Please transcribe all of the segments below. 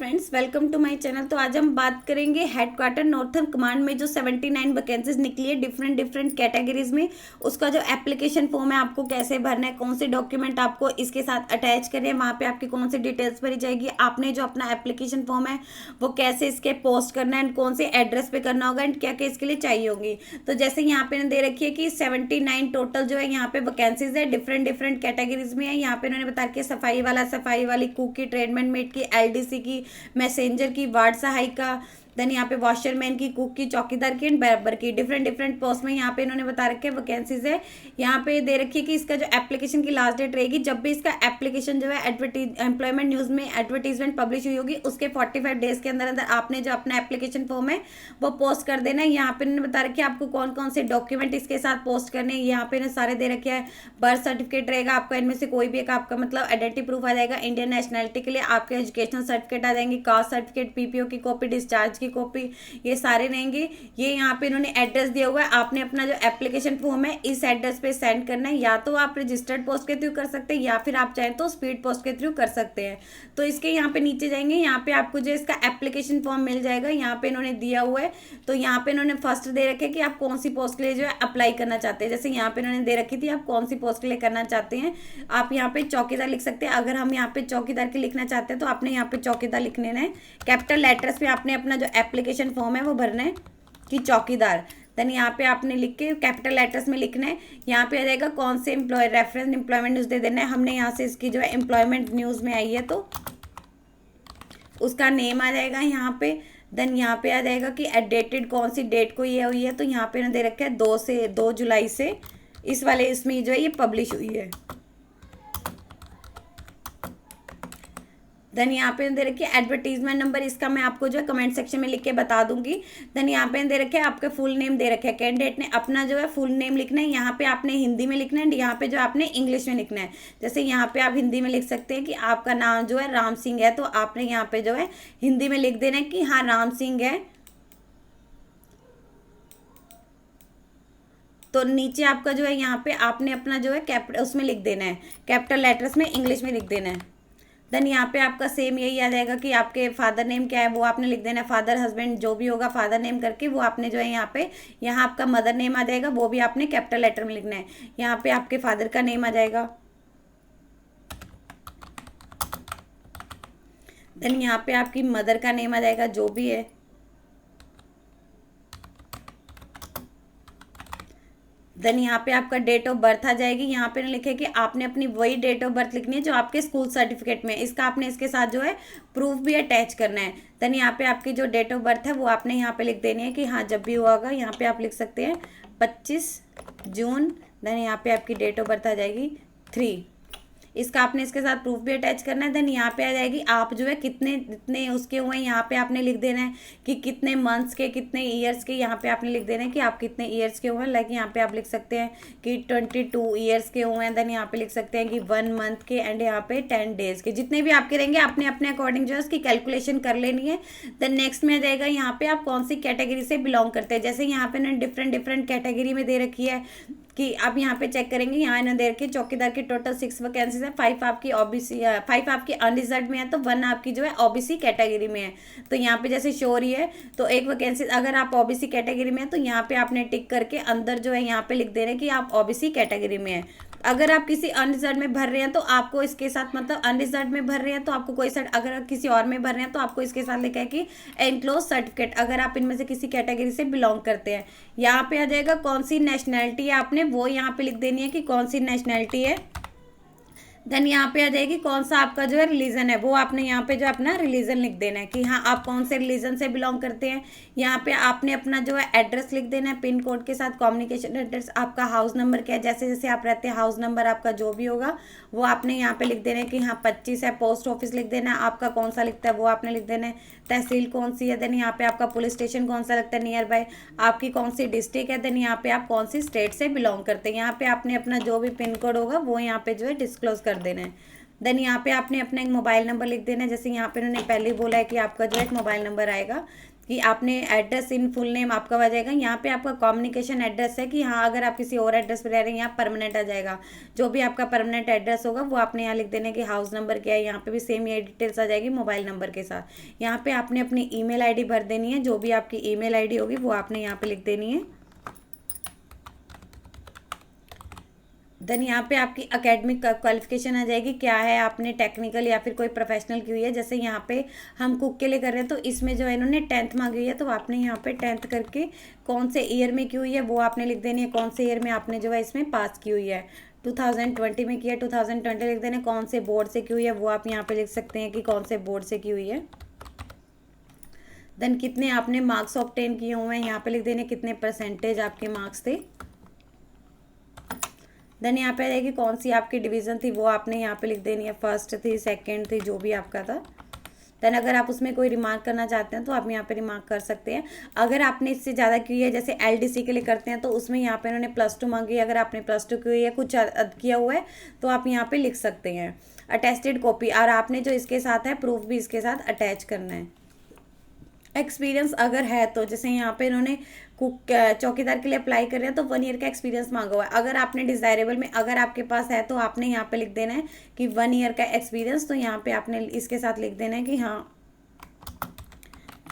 Friends, welcome to my channel. तो आज हम बात करेंगे हेडक्वार्टर नॉर्थर्न कमांड में जो 79 वैकेंसीज निकली है डिफरेंट कैटेगरीज में, उसका जो एप्लीकेशन फॉर्म है आपको कैसे भरना है, कौन से डॉक्यूमेंट आपको इसके साथ अटैच करने हैं, वहाँ पे आपकी कौन सी डिटेल्स भरी जाएगी, आपने जो अपना एप्लीकेशन फॉर्म है वो कैसे इसके पोस्ट करना है एंड कौन से एड्रेस पे करना होगा एंड क्या क्या इसके लिए चाहिए होगी। तो जैसे यहाँ पे दे रखी है कि 79 टोटल जो है यहाँ पे वैकेंसीज है, डिफरेंट कैटेगरीज में है। यहाँ पे उन्होंने बता के सफाई वाली, कुक की, ट्रेडमैन मेट की, एलडीसी की, मैसेंजर की, वार्ड सहायिका, देन यहाँ पे वॉशरमैन की, कुक की, चौकीदार की एंड बराबर की, डिफरेंट पोस्ट में यहाँ पे इन्होंने बता रखे हैं वैकेंसीज है। यहाँ पे दे रखी है कि इसका जो एप्लीकेशन की लास्ट डेट रहेगी, जब भी इसका एप्लीकेशन जो है एम्प्लॉयमेंट न्यूज में एडवर्टीजमेंट पब्लिश हुई होगी उसके 45 डेज के अंदर आपने जो अपना एप्लीकेशन फॉर्म है वो पोस्ट कर देना है। यहाँ पे इन्होंने बता रखी है आपको कौन कौन से डॉक्यूमेंट इसके साथ पोस्ट करने हैं। यहाँ पे इन्हें सारे दे रखे हैं। बर्थ सर्टिफिकेट रहेगा आपका, इनमें से कोई भी एक आपका मतलब आइडेंटिटी प्रूफ आ जाएगा। इंडियन नेशनलिटी के लिए आपके एजुकेशनल सर्टिफिकेट आ जाएंगे, कास्ट सर्टिफिकेट, पीपीओ की कॉपी, डिस्चार्ज की कॉपी, ये सारे रहेंगे। ये यहाँ पे इन्होंने एड्रेस दिया हुआ है, आपने अपना जो एप्लीकेशन फॉर्म है इस एड्रेस पे सेंड करना है। या तो आप रजिस्टर्ड पोस्ट के थ्रू कर सकते हैं या फिर आप चाहें तो स्पीड पोस्ट के थ्रू कर सकते हैं। तो इसके यहाँ पे नीचे जाएंगे, यहाँ पे आपको जो इसका एप्लीकेशन फॉर्म मिल जाएगा, यहाँ पे इन्होंने दिया हुआ है। तो यहाँ पे इन्होंने फर्स्ट दे रखे कि आप कौन सी पोस्ट के लिए जो है अप्लाई करना चाहते हैं। जैसे यहाँ पे इन्होंने दे रखी थी आप कौन सी पोस्ट के लिए करना चाहते हैं, आप यहाँ पे चौकीदार लिख सकते हैं। अगर हम यहाँ पे चौकीदार के लिखना चाहते हैं तो आपने यहाँ पे चौकीदार लिखने है। कैपिटल लेटर्स में आपने अपना जो एप्लीकेशन फॉर्म है वो भरना है कि चौकीदार। देन यहाँ पे आपने लिख के कैपिटल लेटर्स में लिखना है। यहाँ पे आ जाएगा कौन से रेफरेंस एम्प्लॉयमेंट न्यूज़ दे देना है। हमने यहाँ से इसकी जो है एम्प्लॉयमेंट न्यूज़ में आई है तो उसका नेम आ जाएगा यहाँ पे। देन यहाँ पे आ जाएगा कि डेटेड कौन सी डेट को ये हुई है, तो यहाँ पे दे रखा है 2 जुलाई से इस वाले इसमें जो है ये पब्लिश हुई है। देन यहाँ पे दे रखिए एडवर्टीजमेंट नंबर, इसका मैं आपको जो है कमेंट सेक्शन में लिख के बता दूंगी। देन यहाँ पे दे रखे आपके फुल नेम दे रखे हैं। कैंडिडेट ने अपना जो है फुल नेम लिखना है, यहाँ पे आपने हिंदी में लिखना है, यहाँ पे जो आपने इंग्लिश में लिखना है। जैसे यहाँ पे आप हिंदी में लिख सकते हैं कि आपका नाम जो है राम सिंह है, तो आपने यहाँ पे जो है हिंदी में लिख देना है कि हाँ राम सिंह है। तो नीचे आपका जो है यहाँ पे आपने अपना जो है उसमें लिख देना है, कैपिटल लेटर्स में इंग्लिश में लिख देना है। देन यहाँ पे आपका सेम यही आ जाएगा कि आपके फादर नेम क्या है वो आपने लिख देना है। फादर, हस्बैंड जो भी होगा फादर नेम करके वो आपने जो है यहाँ आपका मदर नेम आ जाएगा, वो भी आपने कैपिटल लेटर में लिखना है। यहाँ पे आपके फादर का नेम आ जाएगा। देन यहाँ पे आपकी मदर का नेम आ जाएगा जो भी है। देन यहाँ पे आपका डेट ऑफ बर्थ आ जाएगी। यहाँ पे लिखे कि आपने अपनी वही डेट ऑफ बर्थ लिखनी है जो आपके स्कूल सर्टिफिकेट में, इसका आपने इसके साथ जो है प्रूफ भी अटैच करना है। देन यहाँ पे आपकी जो डेट ऑफ बर्थ है वो आपने यहाँ पे लिख देनी है कि हाँ जब भी हुआ होगा। यहाँ पे आप लिख सकते हैं 25 जून। देन यहाँ पे आपकी डेट ऑफ बर्थ आ जाएगी 3, इसका आपने इसके साथ प्रूफ भी अटैच करना है। देन यहाँ पे आ जाएगी आप जो है कितने उसके हुए हैं, यहाँ पे आपने लिख देना है कि कितने मंथ्स के, कितने ईयर्स के, यहाँ पे आपने लिख देना है कि आप कितने ईयर्स के हुए हैं। लाइक यहाँ पे आप लिख सकते हैं कि 22 ईयर्स के हुए हैं। देन यहाँ पे लिख सकते हैं कि 1 मंथ के एंड यहाँ पे 10 डेज के, जितने भी आपके रहेंगे आपने अपने अकॉर्डिंग जो है उसकी कैलकुलेशन कर लेनी है। देन नेक्स्ट में आ जाएगा यहाँ पे आप कौन सी कैटेगरी से बिलोंग करते हैं। जैसे यहाँ पे ना डिफरेंट कैटेगरी में दे रखी है कि आप यहाँ पे चेक करेंगे, यहाँ इन्होंने दे रखी है चौकीदार की टोटल 6 वैकेंसीज है, 5 आपकी ओबीसी, 5 आपकी अनरिजर्व में है, तो 1 आपकी जो है ओबीसी कैटेगरी में है। तो यहाँ पे जैसे शो रही है तो एक वैकेंसी अगर आप ओबीसी कैटेगरी में है तो यहाँ पे आपने टिक करके अंदर जो है यहाँ पे लिख दे रहे हैं कि आप ओबीसी कैटेगरी में है। अगर आप किसी अनरिजर्व में भर रहे हैं तो आपको इसके साथ मतलब अनरिजर्व में भर रहे हैं तो आपको कोई सर्ट, अगर आप किसी और में भर रहे हैं तो आपको इसके साथ लिखा है कि एनक्लोज सर्टिफिकेट, अगर आप इनमें से किसी कैटेगरी से बिलोंग करते हैं। यहाँ पे आ जाएगा कौन सी नेशनैलिटी है, आपने वो यहाँ पे लिख देनी है कि कौन सी नेशनैलिटी है। देन यहाँ पे आ जाएगी कौन सा आपका जो है रिलीजन है, वो आपने यहाँ पे जो अपना रिलीजन लिख देना है कि हाँ आप कौन से रिलीजन से बिलोंग करते हैं। यहाँ पे आपने अपना जो है एड्रेस लिख देना है, पिन कोड के साथ कम्युनिकेशन एड्रेस, आपका हाउस नंबर क्या है, जैसे जैसे आप रहते हैं हाउस नंबर आपका जो भी होगा वो आपने यहाँ पे लिख देना है कि हाँ 25 है। पोस्ट ऑफिस लिख देना है, आपका कौन सा लिखता है वो आपने लिख देना है। तहसील कौन सी है, देन यहाँ पे आपका पुलिस स्टेशन कौन सा लगता है नियर बाय, आपकी कौन सी डिस्ट्रिक्ट है, देन यहाँ पे आप कौन सी स्टेट से बिलोंग करते हैं। यहाँ पे आपने अपना जो भी पिन कोड होगा वो यहाँ पे जो है डिस्क्लोज कर देना है। देन यहाँ पे आपने अपना एक मोबाइल नंबर लिख देना है। जैसे यहाँ पे उन्होंने पहले ही बोला है कि आपका जो है एक मोबाइल नंबर आएगा, कि आपने एड्रेस इन फुल नेम आपका आ जाएगा। यहाँ पे आपका कम्युनिकेशन एड्रेस है कि हाँ अगर आप किसी और एड्रेस पे रह रहे हैं यहाँ परमानेंट आ जाएगा। जो भी आपका परमानेंट एड्रेस होगा वो आपने यहाँ लिख देना है कि हाउस नंबर क्या है। यहाँ पे भी सेम ये डिटेल्स आ जाएगी मोबाइल नंबर के साथ। यहाँ पे आपने अपनी ईमेल आईडी भर देनी है, जो भी आपकी ईमेल आईडी होगी वो आपने यहाँ पे लिख देनी है। देन यहाँ पे आपकी एकेडमिक क्वालिफिकेशन आ जाएगी, क्या है आपने टेक्निकल या फिर कोई प्रोफेशनल की हुई है। जैसे यहाँ पे हम कुक के लिए कर रहे हैं तो इसमें जो है इन्होंने 10th मांगी हुई है, तो आपने यहाँ पे 10th करके कौन से ईयर में की हुई है वो आपने लिख देनी है। कौन से ईयर में आपने जो है इसमें पास की हुई है, 2020 में किया 2020 लिख देना। कौन से बोर्ड से की हुई है वो आप यहाँ पे लिख सकते हैं कि कौन से बोर्ड से की हुई है। देन कितने आपने मार्क्स ऑब्टेन किए हुए हैं यहाँ पे लिख देने, कितने परसेंटेज आपके मार्क्स थे। देन यहाँ पे रहेगी कौन सी आपकी डिवीज़न थी वो आपने यहाँ पे लिख देनी है, फर्स्ट थी सेकंड थी जो भी आपका था। देन अगर आप उसमें कोई रिमार्क करना चाहते हैं तो आप यहाँ पे रिमार्क कर सकते हैं। अगर आपने इससे ज़्यादा की है जैसे एलडीसी के लिए करते हैं तो उसमें यहाँ पे इन्होंने +2 मांगी है। अगर आपने +2 की हुई है कुछ किया हुआ है तो आप यहाँ पे लिख सकते हैं अटेस्टेड कॉपी, और आपने जो इसके साथ है प्रूफ भी इसके साथ अटैच करना है। एक्सपीरियंस अगर है तो जैसे यहाँ पे इन्होंने कुक चौकीदार के लिए अप्लाई कर रहे हैं तो 1 ईयर का एक्सपीरियंस मांगा हुआ है। अगर आपने डिज़ायरेबल में अगर आपके पास है तो आपने यहाँ पे लिख देना है कि 1 ईयर का एक्सपीरियंस, तो यहाँ पे आपने इसके साथ लिख देना है कि हाँ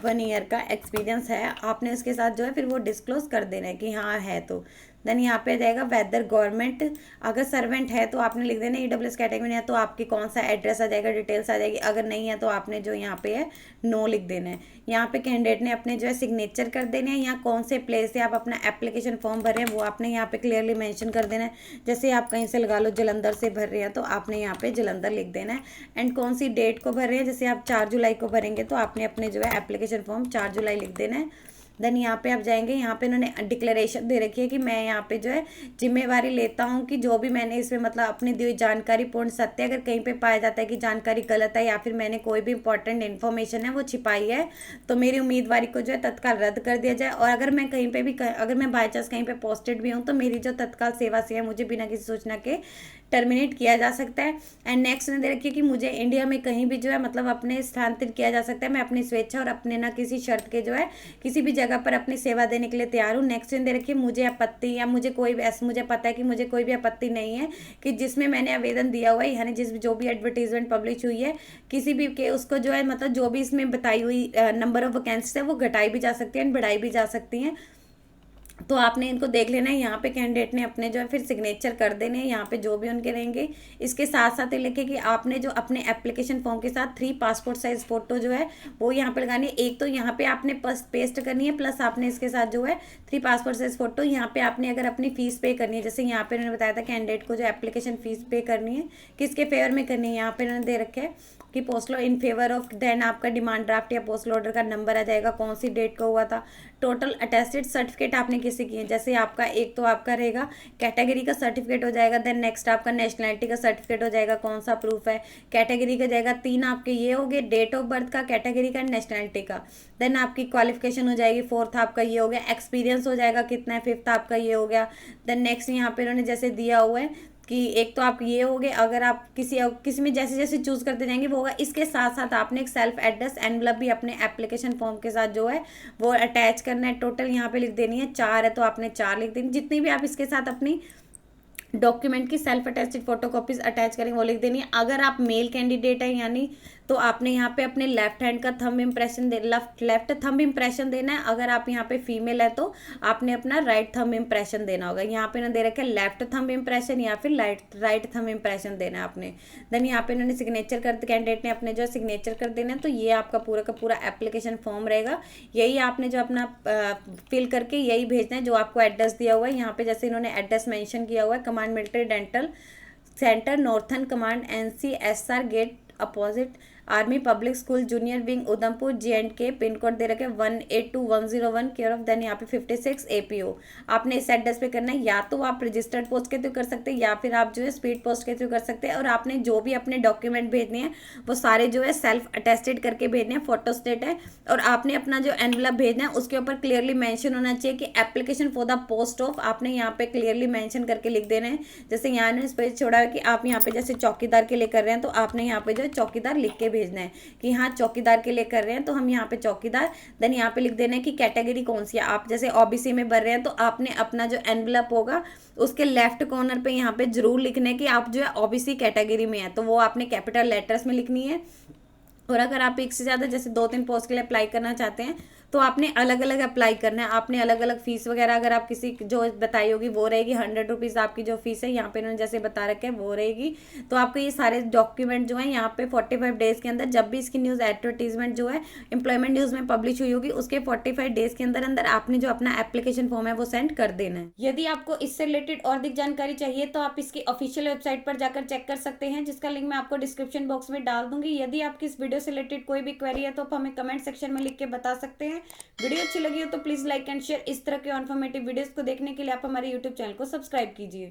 1 ईयर का एक्सपीरियंस है। आपने उसके साथ जो है फिर वो डिस्क्लोज कर देना है कि हाँ है। तो देन यहाँ पे आ जाएगा वेदर गवर्नमेंट, अगर सर्वेंट है तो आपने लिख देना EWS कैटेगरी में है तो आपकी कौन सा एड्रेस आ जाएगा, डिटेल्स आ जाएगी। अगर नहीं है तो आपने जो यहाँ पे है नो लिख देना है। यहाँ पे कैंडिडेट ने अपने जो है सिग्नेचर कर देने हैं। यहाँ कौन से प्लेस से आप अपना एप्लीकेशन फॉर्म भर रहे हैं वो आपने यहाँ पे क्लियरली मेंशन कर देना है। जैसे आप कहीं से लगा लो जलंधर से भर रहे हैं तो आपने यहाँ पे जलंधर लिख देना है। एंड कौन सी डेट को भर रहे हैं, जैसे आप 4 जुलाई को भरेंगे तो आपने अपने जो है एप्लीकेशन फॉर्म 4 जुलाई लिख देना है। देन यहाँ पे आप जाएंगे, यहाँ पे इन्होंने डिक्लेरेशन दे रखी है कि मैं यहाँ पे जो है जिम्मेवारी लेता हूँ कि जो भी मैंने इसमें मतलब अपनी दी हुई जानकारी पूर्ण सत्य, अगर कहीं पे पाया जाता है कि जानकारी गलत है या फिर मैंने कोई भी इंपॉर्टेंट इन्फॉर्मेशन है वो छिपाई है तो मेरी उम्मीदवारी को जो है तत्काल रद्द कर दिया जाए। और अगर मैं कहीं पे भी अगर मैं बाई चांस कहीं पे पोस्टेड भी हूँ तो मेरी जो तत्काल सेवा से है मुझे बिना किसी सूचना के टर्मिनेट किया जा सकता है। एंड नेक्स्ट ने दे रखी है कि मुझे इंडिया में कहीं भी जो है मतलब अपने स्थानांतरित किया जा सकता है, मैं अपनी स्वेच्छा और अपने ना किसी शर्त के जो है किसी भी जगह पर अपनी सेवा देने के लिए तैयार हूँ। नेक्स्ट ने दे रखी है मुझे आपत्ति या मुझे कोई भी ऐसा मुझे पता है कि मुझे कोई भी आपत्ति नहीं है कि जिसमें मैंने आवेदन दिया हुआ है यानी जिस जो भी एडवर्टीजमेंट पब्लिश हुई है किसी भी के उसको जो है मतलब जो भी इसमें बताई हुई नंबर ऑफ वैकेंसीज है वो घटाई भी जा सकती है एंड बढ़ाई भी जा सकती हैं। तो आपने इनको देख लेना है। यहाँ पे कैंडिडेट ने अपने जो है फिर सिग्नेचर कर देने हैं यहाँ पे जो भी उनके रहेंगे। इसके साथ साथ ये लिखे कि आपने जो अपने एप्लीकेशन फॉर्म के साथ 3 पासपोर्ट साइज फोटो जो है वो यहाँ पे लगानी है। एक तो यहाँ पे आपने पेस्ट करनी है, प्लस आपने इसके साथ जो है 3 पासपोर्ट साइज फोटो यहाँ पे आपने अगर अपनी फीस पे करनी है, जैसे यहाँ पे उन्होंने बताया था कैंडिडेट को जो एप्लीकेशन फीस पे करनी है किसके फेवर में करनी है, यहाँ पे उन्होंने दे रखे है कि postal in favour of, then आपका डिमांड ड्राफ्ट या पोस्टल ऑर्डर का नंबर आ जाएगा, कौन सी डेट को हुआ था, टोटल अटेस्टेड सर्टिफिकेट आपने किसी की है। जैसे आपका एक तो आपका रहेगा कैटेगरी का सर्टिफिकेट हो जाएगा, देन नेक्स्ट आपका नेशनलिटी का सर्टिफिकेट हो जाएगा, कौन सा प्रूफ है कैटेगरी का जाएगा। 3 आपके ये हो गए डेट ऑफ बर्थ का, कैटेगरी का, नेशनलिटी का। देन आपकी क्वालिफिकेशन हो जाएगी, 4th आपका ये हो गया, एक्सपीरियंस हो जाएगा कितना है, 5th आपका ये हो गया। देन नेक्स्ट यहाँ पे उन्होंने जैसे दिया हुआ है कि एक तो आप ये हो गए, अगर आप किसी में जैसे जैसे चूज करते जाएंगे वो होगा। इसके साथ साथ आपने एक सेल्फ एड्रेस एनवलप भी अपने एप्लीकेशन फॉर्म के साथ जो है वो अटैच करना है। टोटल यहाँ पे लिख देनी है 4 है तो आपने 4 लिख देनी। जितनी भी आप इसके साथ अपनी डॉक्यूमेंट की सेल्फ अटेस्टेड फोटोकॉपीज अटैच करेंगे वो लिख देनी है। अगर आप मेल कैंडिडेट है यानी तो आपने यहाँ पे अपने लेफ्ट हैंड का thumb impression left thumb impression देना है। अगर आप यहाँ पे फीमेल है तो आपने अपना राइट थंब इम्प्रेशन देना होगा। यहाँ पे ना दे रखे लेफ्ट थंब इम्प्रेशन या फिर राइट थंब इम्प्रेशन देना है आपने। देन यहाँ पे इन्होंने सिग्नेचर कर कैंडिडेट ने अपने जो सिग्नेचर कर देना है। तो ये आपका पूरा का पूरा एप्लीकेशन फॉर्म रहेगा। यही आपने जो अपना फिल करके यही भेजना है जो आपको एड्रेस दिया हुआ है। यहाँ पे जैसे इन्होंने एड्रेस मेंशन किया हुआ है, command military dental centre northern command NCSR gate opposite army public school junior wing Udhampur J&K, pin code दे रखे 182101, केयर ऑफ देन यहाँ पे 56 APO। आपने इस एड्रेस पे करना है। या तो आप रजिस्टर्ड पोस्ट के थ्रू कर सकते हैं या फिर आप जो है स्पीड पोस्ट के थ्रू कर सकते हैं। और आपने जो भी अपने डॉक्यूमेंट भेजने हैं वो सारे जो है सेल्फ अटेस्टेड करके भेजने हैं, फोटो स्टेट है। और आपने अपना जो एनवलप भेजना है उसके ऊपर क्लियरली मेंशन होना चाहिए कि application for the post of, आपने यहाँ पे क्लियरली मेंशन करके लिख देना है। जैसे यहाँ ने स्पेस छोड़ा है कि आप यहाँ पे जैसे चौकीदार के लिए कर रहे हैं तो आपने यहाँ पे जो है चौकीदार लिख के भेजना है कि हाँ चौकीदार के लिए कर रहे हैं, तो हम यहाँ पे चौकीदार, देन यहाँ पे लिख देना है कि कैटेगरी कौन सी है। आप जैसे ओबीसी में भर रहे हैं तो आपने अपना जो एनवलप होगा उसके लेफ्ट कॉर्नर पे यहाँ पे जरूर लिखना है कि आप जो है ओबीसी कैटेगरी में है, तो वो आपने कैपिटल लेटर्स में लिखनी है। और अगर आप एक से ज़्यादा जैसे 2-3 पोस्ट के लिए अप्लाई करना चाहते हैं तो आपने अलग अलग अप्लाई करना है। आपने अलग अलग फीस वगैरह अगर आप किसी जो बताई होगी वो रहेगी, 100 रुपीज़ आपकी जो फीस है यहाँ पे इन्होंने जैसे बता रखे हैं वो रहेगी। तो आपको ये सारे डॉक्यूमेंट जो है यहाँ पे 45 डेज़ के अंदर, जब भी इसकी न्यूज़ एडवर्टीजमेंट जो है एम्प्लॉयमेंट न्यूज़ में पब्लिश हुई होगी उसके 45 डेज़ के अंदर अंदर आपने जो अपना एप्लीकेशन फॉर्म है वो सेंड कर देना है। यदि आपको इससे रिलेटेड और अधिक जानकारी चाहिए तो आप इसकी ऑफिशियल वेबसाइट पर जाकर चेक कर सकते हैं, जिसका लिंक मैं आपको डिस्क्रिप्शन बॉक्स में डाल दूंगी। यदि आपकी इस वीडियो से रिलेटेड कोई भी क्वेरी है तो आप हमें कमेंट सेक्शन में लिख के बता सकते हैं। वीडियो अच्छी लगी हो तो प्लीज लाइक एंड शेयर। इस तरह के इन्फॉर्मेटिव वीडियोस को देखने के लिए आप हमारे यूट्यूब चैनल को सब्सक्राइब कीजिए।